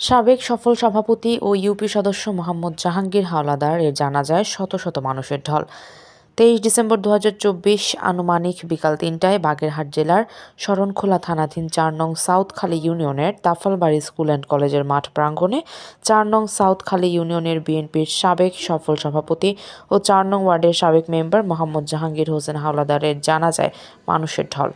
সাবেক সফল সভাপতি ও ইউপি সদস্য মোহাম্মদ জাহাঙ্গীর হাওলাদার এর জানাজায় শত শত মানুষের ঢল। 23 ডিসেম্বর 2024 আনুমানিক বিকাল 3টায় বাগেরহাট জেলার শরণখোলা থানাধীন 4 নং সাউথখালী ইউনিয়নের তাফালবাড়ি স্কুল অ্যান্ড কলেজের মাঠ প্রাঙ্গণে 4 নং সাউথখালী ইউনিয়নের বিএনপির সাবেক সফল সভাপতি ও 4 নং ওয়ার্ডের সাবেক মেম্বার মোহাম্মদ জাহাঙ্গীর হোসেন হাওলাদারের জানাজায় মানুষের ঢল।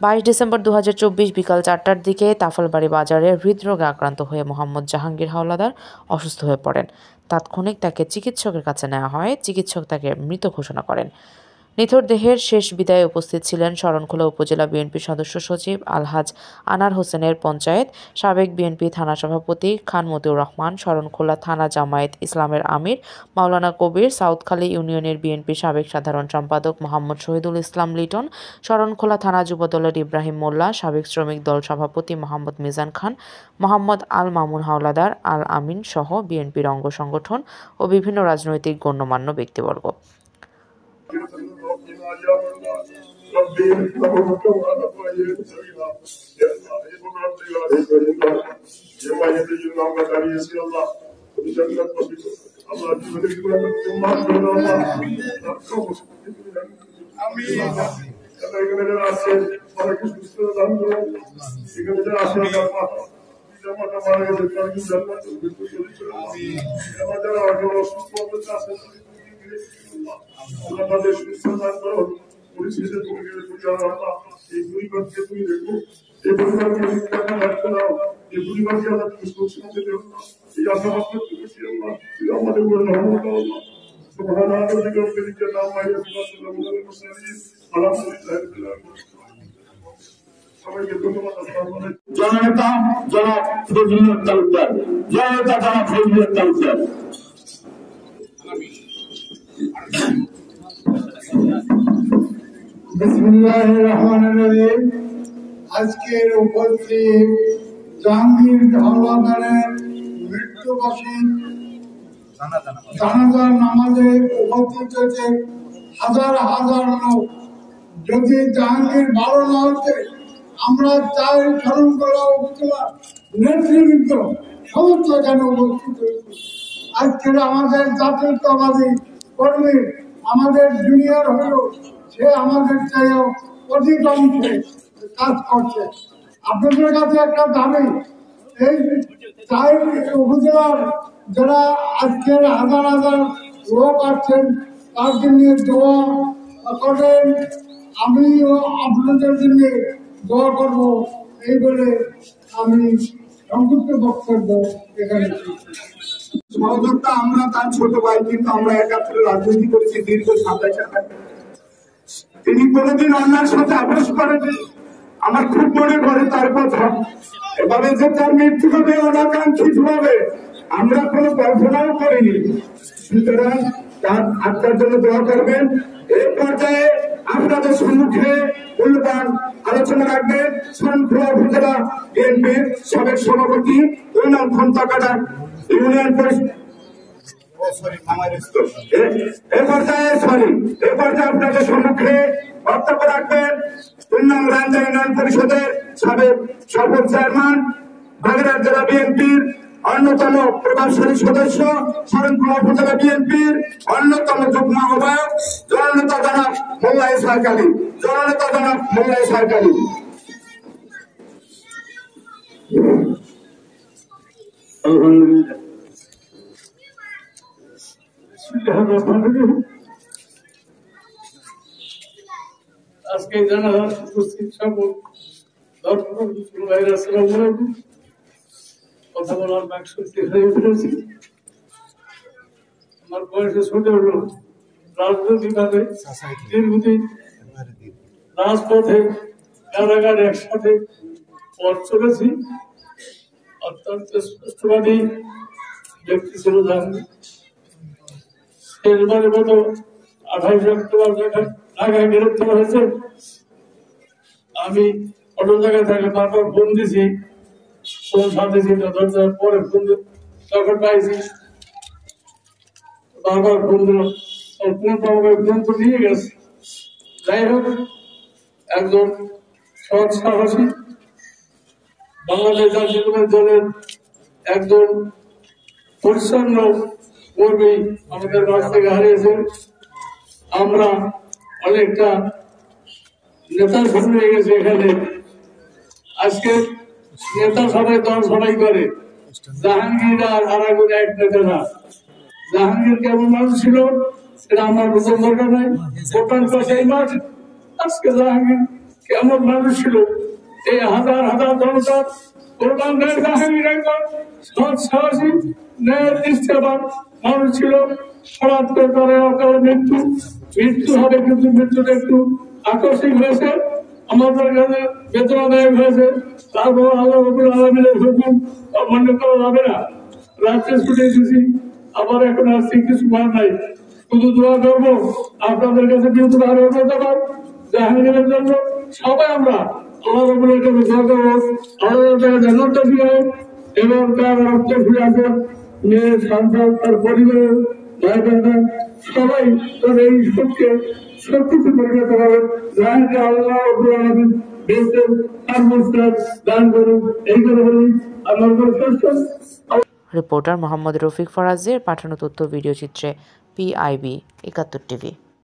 22 ডিসেম্বর 2024 বিকাল 4টার দিকে তাফালবাড়ি বাজারে হৃদরোগে আক্রান্ত হয়ে মোহাম্মদ জাহাঙ্গীর হাওলাদার অসুস্থ হয়ে পড়েন। তাৎক্ষণিক তাকে চিকিৎসকের কাছে নেওয়া হয়। চিকিৎসক তাকে মৃত ঘোষণা করেন। নিথর দেহের শেষ বিদায়ে উপস্থিত ছিলেন শরণখোলা উপজেলা বিএনপি সদস্য সচিব আলহাজ আনার হোসেনের পঞ্চায়েত, সাবেক বিএনপি থানা সভাপতি খান মতিউর রহমান, শরণখোলা থানা জামায়াত ইসলামের আমির মাওলানা কবির, সাউথখালী ইউনিয়নের বিএনপি সাবেক সাধারণ সম্পাদক মোহাম্মদ শহীদুল ইসলাম লিটন, শরণখোলা থানা যুবদলের ইব্রাহিম মোল্লা, সাবেক শ্রমিক দল সভাপতি মোহাম্মদ মিজান খান, মোহাম্মদ আল মামুন হাওলাদার, আল আমিন সহ বিএনপির অঙ্গ সংগঠন ও বিভিন্ন রাজনৈতিক গণ্যমান্য ব্যক্তিবর্গ। আমাদের সুস্থতার করো পরিস্থিতি তুমি আল্লাহ এই পরিবারকে তুমি দেখো, এই পরিবারকে শিক্ষা রাখতে দাও, এই পরিবারকে আল্লাহ তুমি সুস্থতা দেও, এই আশাবাদ করতে খুশি আল্লাহ আমাদের উপরে রহমত আল্লাহ সুবহান আল্লাহ বিকে নাম মাইয়া সুবহানাল্লাহ মুসলিম আলহামদুলিল্লাহ রাব্বিল আলামিন। সবাইকে ধন্যবাদ। আসসালামু আলাইকুম। জননেতা জনাব ফজলুল তালুকদার, জননেতা জনাব ফজলুল তালুকদার। বিসমিল্লাহির রহমানির রহিম। আজকের উপস্থিত জাহাঙ্গীর হাওলাদারের মৃত্যুবার্ষিকী জানাজার নামাজে উপস্থিত হয়েছে হাজার হাজার লোক। যদি জাহাঙ্গীর ভালো না হতে আমরা চাই শরণখোলা উপজেলা নেতৃবৃন্দ সমস্ত এখানে উপস্থিত হয়েছে। আজকের আমাদের জাতীয়তাবাদী কর্মী, আমাদের জুনিয়র হলেও সে আমাদের চেয়েও অধিক অংশে কাজ করছে। আপনাদের কাছে একটা দাবি, এই চার উপজেলার যারা আজকের হাজার হাজার লোক আসছেন তার জন্য দোয়া করেন, আমিও আপনাদের জন্য দোয়া করব, এই বলে আমি সংক্ষিপ্ত বক্তব্য এখানে। সহযোগিতা আমরা তার ছোট ভাই, কিন্তু আমরা একাত্তরে রাজনীতি করেছি দীর্ঘ 27 তিনি কোনোদিন অন্যার সাথে আপোষ করেনি। আমার খুব মনে পড়ে তার কথা, এভাবে যে তার মৃত্যু হবে অনাকাঙ্ক্ষিত ভাবে আমরা কোনো কল্পনাও করিনি। সুতরাং তার আত্মার জন্য দোয়া করবেন। এই পর্যায়ে আপনাদের সম্মুখে মূল্যবান আলোচনা রাখবেন শরণখোলা উপজেলা বিএনপির সাবেক সভাপতি খন্তাকাটা ইউনিয়ন পরিষদ আপনাদের সম্মুখে বক্তব্য রাখবেন রাঞ্জা ইউনিয়ন পরিষদের সাবেক সফল চেয়ারম্যান, বাগেরহাট জেলা বিএনপির অন্যতম প্রভাবশালী সদস্য, শরণখোলা উপজেলা বিএনপির অন্যতম যুগ্ম আহ্বায়ক জননেতা জনাব মোল্লা ইসহাক আলী, জননেতা জনাব মোল্লা ইসহাক আলী। আলহামদুলিল্লাহ। আজকে জানাজার উপস্থিত সকল দর্শক ভাইরা আসসালামু আলাইকুম। কথা বলার বাকশক্তি হয়ে ফেলেছি। আমার বয়সে ছোট হলো, রাজনৈতিকভাবে দীর্ঘদিন রাজপথে কারাগারে একসাথে পথ চলেছি। অত্যন্ত স্পষ্টবাদী ব্যক্তি ছিল জাহাঙ্গীর। শেষবারের মতো 28 অক্টোবর ঢাকায় গ্রেপ্তার হয়েছে। আমি অন্য জায়গায় থাকে বারবার ফোন দিছি, ফোন সাথে ছিল, দরজার পরে ফোন তখন পাইছি, বারবার ফোন দিলাম, ফোন তো নিয়ে গেছে। যাই হোক, একজন সৎ সাহসী বাংলাদেশ জাতীয় দলের একজন পরিচ্ছন্ন কর্মী আমাদের মাঝ থেকে হারিয়েছেন। আমরা অনেকটা নেতা শূন্য হয়ে গেছে এখানে। আজকে নেতা সবাই দল সবাই করে, জাহাঙ্গীর আর আরাগুন এক নেতা না। জাহাঙ্গীর কেমন মানুষ ছিল সেটা আমার বোঝার দরকার নাই, ভোটার পাশে এই মাঠ। আজকে জাহাঙ্গীর কেমন মানুষ ছিল, এই হাজার হাজার জনতার প্রধান জাহাঙ্গীর একজন সৎ সাহসী ন্যায় নিষ্ঠাবান মানুষ ছিল। হঠাৎ করে অকালে মৃত্যু হবে, কিন্তু মৃত্যুটা একটু আকস্মিক হয়েছে, আমাদের কাছে বেদনাদায়ক হয়েছে। তারপর আল্লাহ রাব্বুল আলামিনের হুকুম অমান্য করা যাবে না। রাত্রে ছুটে এসেছি, আবার এখন আসছি, কিছু করার নাই, শুধু দোয়া করবো আপনাদের কাছে। কিন্তু জাহাঙ্গীরের জন্য সবাই আমরা আল্লাহ রাব্বুলের কাছে দোয়া করবো, আল্লাহ তাকে জান্নাত নসিব হোক এবং তার রক্ত ফিরে আসেন, মেয়ে সন্তান তার পরিবারের ভাই বোনেরা সবাই তার এই শোককে সত্যি পরিণত হবে। জাহাঙ্গীর আল্লাহ রাব্বুল আলামিন দেশের সর্বস্তর দান করুন, এই করে বলি আমার শ্রেষ্ঠ। রিপোর্টার মোহাম্মদ রফিক ফরাজের পাঠানো তথ্য ভিডিও চিত্রে PIB ৭১ টিভি।